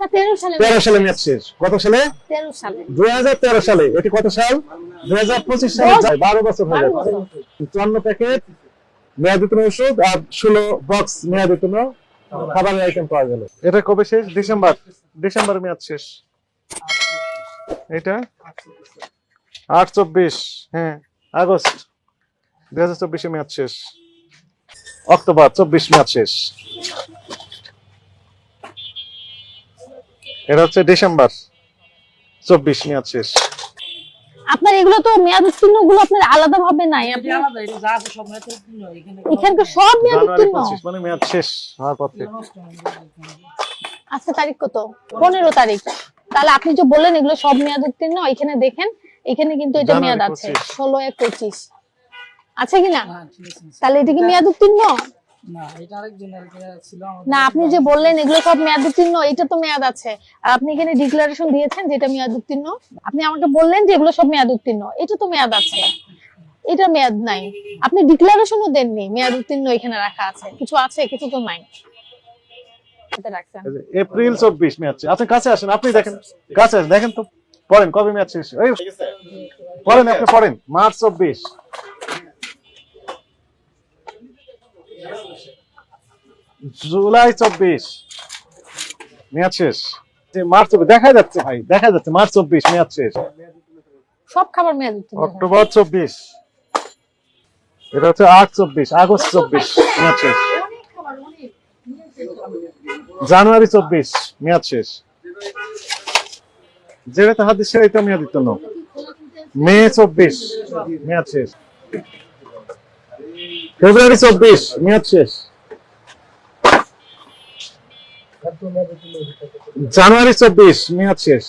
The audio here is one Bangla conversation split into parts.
13 সালে মেয়াদ শেষ। কত সালে? 2013 সালে। এটি কত সাল? 2025 সালে। 12 বছর হয়ে যাচ্ছে। 54 প্যাকেট মেয়াদোত্তীর্ণ ওষুধ আর 16 বক্স মেয়াদোত্তীর্ণ খাবারের আইটেম পাওয়া গেল। এটা কবে শেষ? ডিসেম্বর মেয়াদ শেষ। এটা 8/24, হ্যাঁ আগস্ট 2024 মেয়াদ শেষ। অক্টোবর 24 মেয়াদ শেষ। এটা হচ্ছে ডিসেম্বর 24 মেয়াদ শেষ। আপনার এগুলো তো মেয়াদ উত্তীর্ণ গুলো আপনার আলাদা ভাবে নাই, আপনি এখানকার সব মেয়াদ উত্তীর্ণ মানে মেয়াদ শেষ হওয়ার পথে। আজকে তারিখ কত? 15 তারিখ। তাহলে আপনি যে বললেন এগুলো সব মেয়াদ উত্তীর্ণ, এখানে দেখেন, এখানে কিন্তু এটা মেয়াদ আছে 16/1/25 আছে কিনা? তাহলে এটা কি মেয়াদ উত্তীর্ণ না? এটা আরেকজনের ছিল না? আপনি যে বললেন এগুলো সব মেয়াদ উত্তীর্ণ, এটা তো মেয়াদ আছে, আর আপনি এখানে ডিক্লারেশন দিয়েছেন যে এটা মেয়াদ উত্তীর্ণ। আপনি আমাকে বললেন যে এগুলো সব মেয়াদ উত্তীর্ণ, এটা তো মেয়াদ আছে, এটা মেয়াদ নাই। আপনি ডিক্লারেশনও দেননি, মেয়াদ উত্তীর্ণ এখানে রাখা আছে, কিছু আছে, কিছু তো নাই। এটা রাখছেন এপ্রিল 24 মেয়াদ শেষ। আপনি কাছে আসেন, আপনি দেখেন, কাছে আসেন, দেখেন তো পড়েন কবে মেয়াদ শেষ। ওই পড়েন, আপনি পড়েন। মার্চ 24, জুলাই 24 মেয়াদ শেষ। মার্চ 24 দেখা যাচ্ছে ভাই, দেখা যাচ্ছে মার্চ 24 মেয়াদ শেষ। সব খাবার মেয়াদ উত্তীর্ণ। অক্টোবর 24, এটা হচ্ছে 8/24, আগস্ট 24 মেয়াদ শেষ। জানুয়ারি 24 মেয়াদ শেষ। যেটা হাদিস সেটাই তো মেয়াদ উত্তীর্ণ। মে 24 মেয়াদ শেষ। ফেব্রুয়ারি 24 মেয়াদ শেষ। জানুয়ারি 24 মেয়াদ শেষ।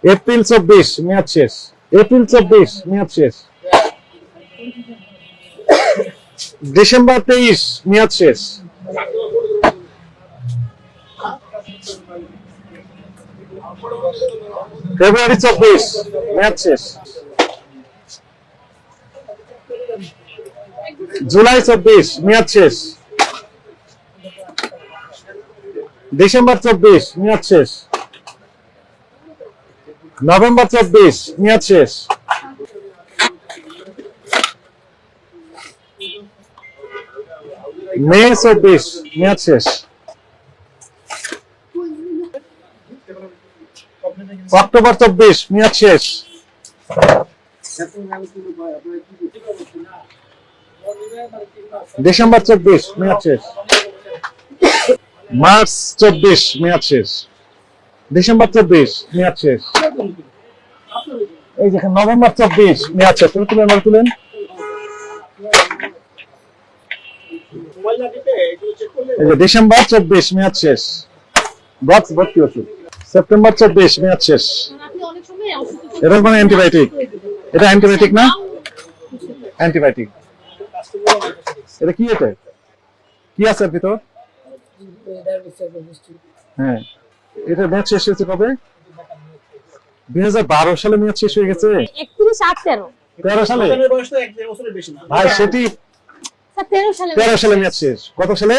এপ্রিল 24 মেয়াদ শেষ। এপ্রিল 24 মেয়াদ শেষ। ডিসেম্বর 23 মেয়াদ শেষ। ফেব্রুয়ারি 24 মেয়াদ শেষ। জুলাই 24 মেয়াদ শেষ। ডিসেম্বর 24 মেয়াদ শেষ। নভেম্বর 24 মেয়াদ শেষ। মে 24 মেয়াদ শেষ। অক্টোবর 24 মেয়াদ শেষ। ডিসেম্বর 24 মেয়াদ শেষ। মার্চ 24 মেয়াদ শেষ। ডিসেম্বর 24 মেয়াদ শেষ। এই দেখেন নভেম্বর 24 মেয়াদ শেষ। তুলেন। এই যে ডিসেম্বর 24 মেয়াদ শেষ। বক্স ভর্তি ওষুধ। সেপ্টেম্বর 24 মেয়াদ শেষ। এটা মানে অ্যান্টিবায়োটিক। এটা অ্যান্টিবায়োটিক না? অ্যান্টিবায়োটিক। এটা কি? এটা কি আছে ভিতর? হ্যাঁ, এটা মেয়াদ শেষ হয়েছে কবে? 2012 সালে মেয়াদ শেষ হয়ে গেছে। 31/8/13 সালে ভাই, সেটি 13 সালে মেয়াদ শেষ। কত সালে?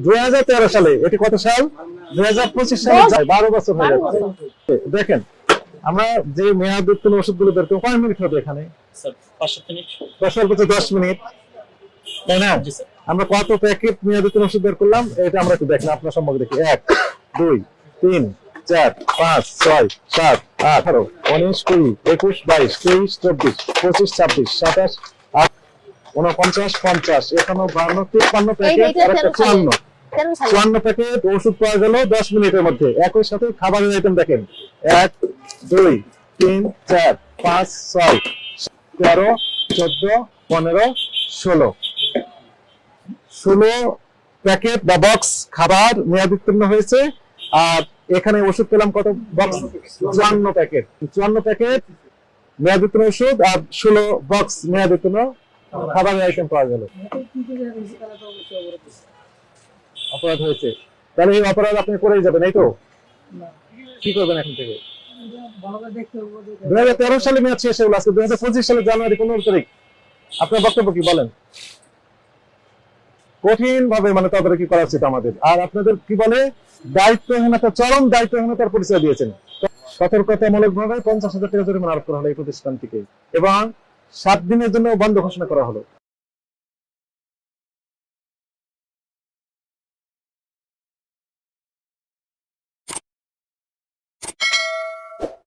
2013 সালে। এটি কত সাল? 2025 সালে। 12 বছর হয়ে যাচ্ছে। দেখেন, আমরা যে মেয়াদ উত্তীর্ণ ওষুধগুলো বের করি, কয় মিনিট হবে এখানে? 10 মিনিট, তাই না? আমরা কত প্যাকেট মেয়াদ উত্তীর্ণ ওষুধ বের করলাম এটা আমরা একটু দেখলাম আপনার সম্মুখে দেখি। 1 2 3 4 5 6 7 8 18 19 20 21 22 23 24 25 26 27 29 50 51 52 53 প্যাকেট আর একটা 54 প্যাকেট ওষুধ পাওয়া গেল 10 মিনিটের মধ্যে। একই সাথে খাবারের আইটেম দেখেন, 1 2 3 4 5 6 13 14 15 16 প্যাকেট বা বক্স খাবার মেয়াদ উত্তীর্ণ হয়েছে। আর এখানে ওষুধ পেলাম কত বক্স? 54 প্যাকেট। 54 প্যাকেট মেয়াদ উত্তীর্ণ ওষুধ আর 16 বক্স মেয়াদ উত্তীর্ণ খাবারের আইটেম পাওয়া গেল। অপরাধ হয়েছে। তাহলে এই অপরাধ আপনি করেই যাবেন, এই তো? কি করবেন এখন থেকে? 2013 সালে মেয়াদ শেষ হলো, আজকে 2025 সালে জানুয়ারি 15 তারিখ। আপনার বক্তব্য কি বলেন? কঠিন ভাবে মানে তদারকি করা উচিত আমাদের। আর আপনাদের কি বলে দায়িত্বহীনতা, চরম দায়িত্বহীনতার পরিচয় দিয়েছেন। সতর্কতামূলক ভাবে 50,000 টাকা জরিমানা আরোপ করা হলো এই প্রতিষ্ঠানটিকে এবং 7 দিনের জন্য বন্ধ ঘোষণা করা হলো।